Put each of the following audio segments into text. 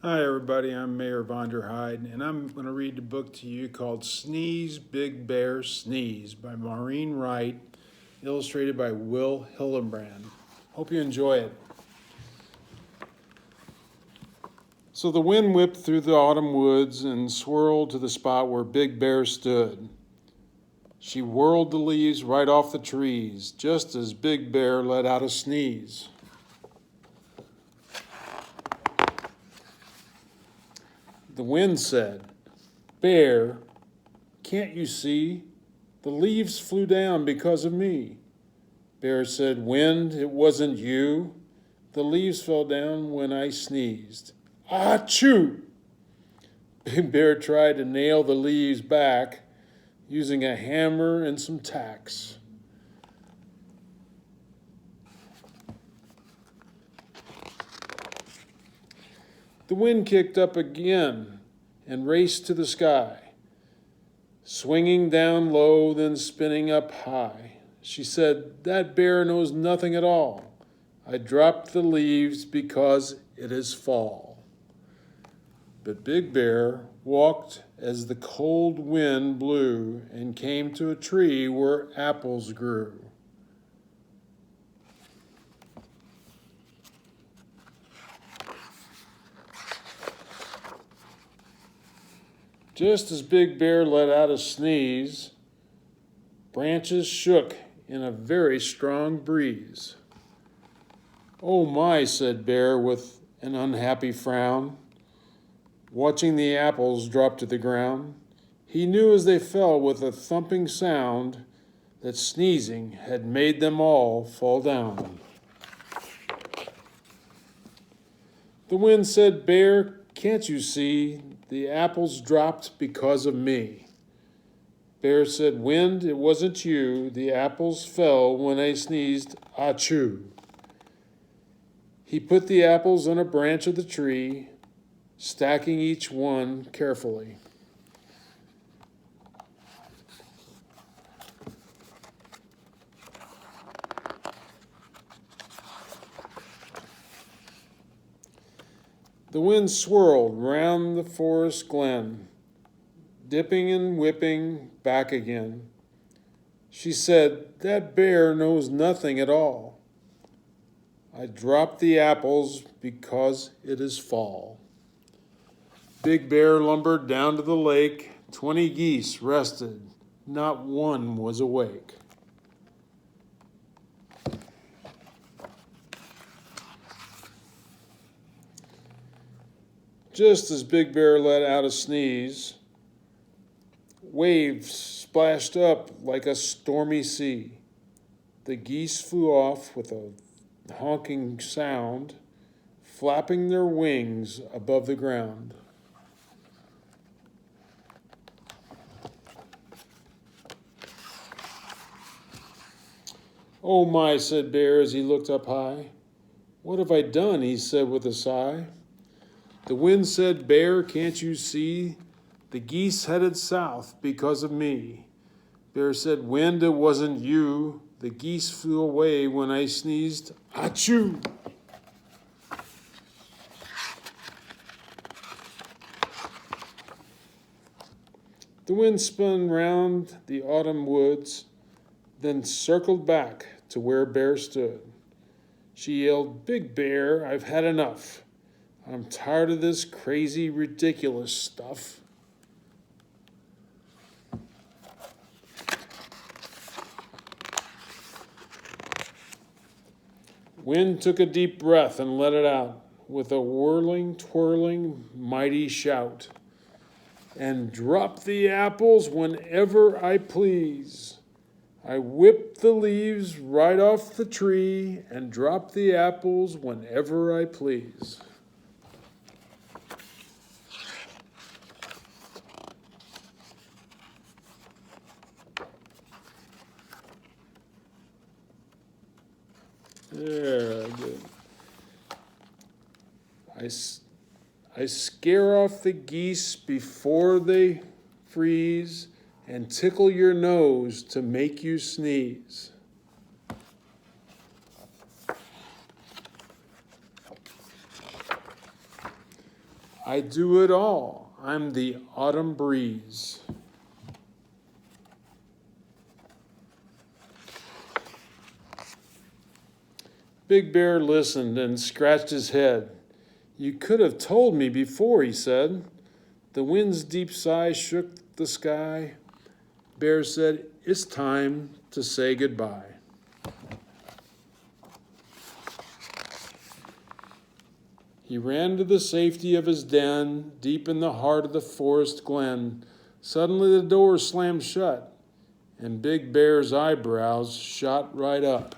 Hi, everybody. I'm Mayor Vonderheide, and I'm going to read the book to you called Sneeze, Big Bear, Sneeze by Maureen Wright, illustrated by Will Hillenbrand. Hope you enjoy it. So the wind whipped through the autumn woods and swirled to the spot where Big Bear stood. She whirled the leaves right off the trees, just as Big Bear let out a sneeze. The wind said, "Bear, can't you see? The leaves flew down because of me." Bear said, "Wind, it wasn't you. The leaves fell down when I sneezed." Achoo! Big Bear tried to nail the leaves back using a hammer and some tacks. The wind kicked up again and raced to the sky, swinging down low, then spinning up high. She said, "That bear knows nothing at all. I dropped the leaves because it is fall." But Big Bear walked as the cold wind blew and came to a tree where apples grew. Just as Big Bear let out a sneeze, branches shook in a very strong breeze. "Oh my," said Bear with an unhappy frown, watching the apples drop to the ground. He knew as they fell with a thumping sound that sneezing had made them all fall down. The wind said, "Bear, can't you see? The apples dropped because of me." Bear said, "Wind, it wasn't you. The apples fell when I sneezed. Achoo!" He put the apples on a branch of the tree, stacking each one carefully. The wind swirled round the forest glen, dipping and whipping back again. She said, "That bear knows nothing at all. I dropped the apples because it is fall." Big Bear lumbered down to the lake. 20 geese rested. Not one was awake. Just as Big Bear let out a sneeze, waves splashed up like a stormy sea. The geese flew off with a honking sound, flapping their wings above the ground. "Oh my," said Bear as he looked up high. "What have I done?" he said with a sigh. The wind said, "Bear, can't you see? The geese headed south because of me." Bear said, "Wind, it wasn't you. The geese flew away when I sneezed. Achoo!" The wind spun round the autumn woods, then circled back to where Bear stood. She yelled, "Big Bear, I've had enough. I'm tired of this crazy, ridiculous stuff." Wind took a deep breath and let it out with a whirling, twirling, mighty shout. "And drop the apples whenever I please. I whip the leaves right off the tree and drop the apples whenever I please." There, good. I scare off the geese before they freeze and tickle your nose to make you sneeze. I do it all. I'm the autumn breeze. Big Bear listened and scratched his head. You could have told me before, he said. The wind's deep sigh shook the sky. Bear said, it's time to say goodbye. He ran to the safety of his den, deep in the heart of the forest glen. Suddenly the door slammed shut, and Big Bear's eyebrows shot right up.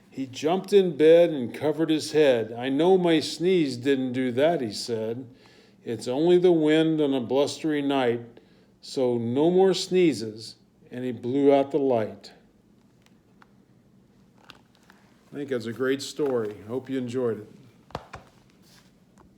He jumped in bed and covered his head. I know my sneeze didn't do that, he said. It's only the wind on a blustery night, so no more sneezes. And he blew out the light. I think that's a great story. Hope you enjoyed it.